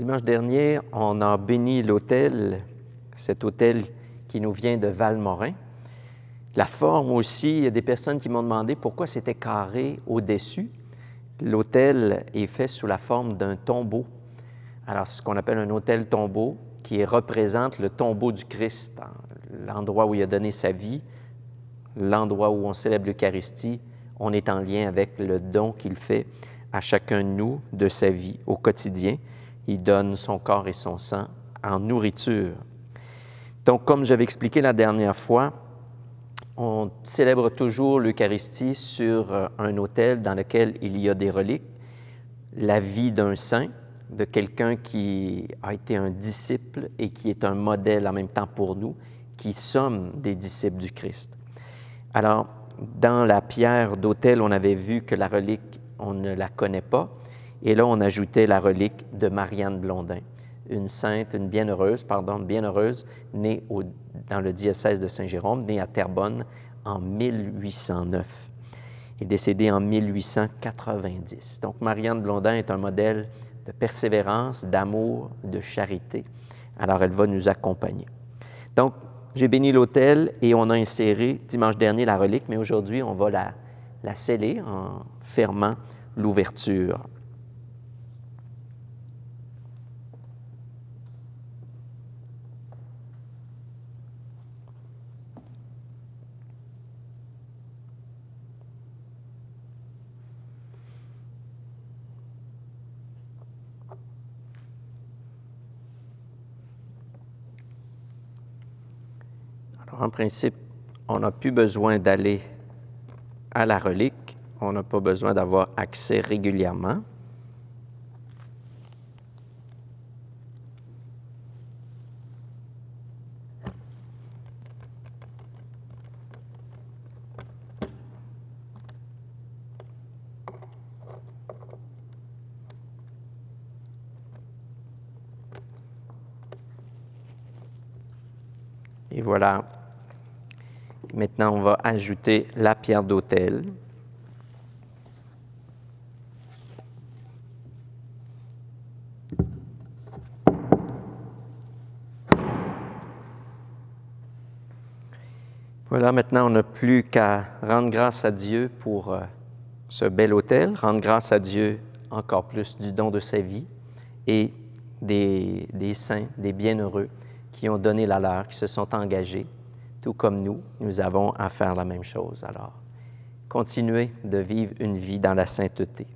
Dimanche dernier, on a béni l'autel, cet autel qui nous vient de Valmorin. La forme aussi, il y a des personnes qui m'ont demandé pourquoi c'était carré au-dessus. L'autel est fait sous la forme d'un tombeau. Alors, c'est ce qu'on appelle un autel tombeau qui représente le tombeau du Christ, l'endroit où il a donné sa vie, l'endroit où on célèbre l'Eucharistie. On est en lien avec le don qu'il fait à chacun de nous de sa vie au quotidien. Il donne son corps et son sang en nourriture. Donc, comme j'avais expliqué la dernière fois, on célèbre toujours l'Eucharistie sur un autel dans lequel il y a des reliques, la vie d'un saint, de quelqu'un qui a été un disciple et qui est un modèle en même temps pour nous, qui sommes des disciples du Christ. Alors, dans la pierre d'autel, on avait vu que la relique, on ne la connaît pas, et là, on ajoutait la relique de Marianne Blondin, une sainte, une bienheureuse, née dans le diocèse de Saint-Jérôme, née à Terrebonne en 1809 et décédée en 1890. Donc, Marianne Blondin est un modèle de persévérance, d'amour, de charité. Alors, elle va nous accompagner. Donc, j'ai béni l'autel et on a inséré dimanche dernier la relique, mais aujourd'hui, on va la sceller en fermant l'ouverture. En principe, on n'a plus besoin d'aller à la relique, on n'a pas besoin d'avoir accès régulièrement. Et voilà. Maintenant, on va ajouter la pierre d'autel. Voilà, maintenant, on n'a plus qu'à rendre grâce à Dieu pour ce bel autel, rendre grâce à Dieu encore plus du don de sa vie et des saints, des bienheureux qui ont donné la leur, qui se sont engagés. Tout comme nous avons à faire la même chose. Alors, continuez de vivre une vie dans la sainteté.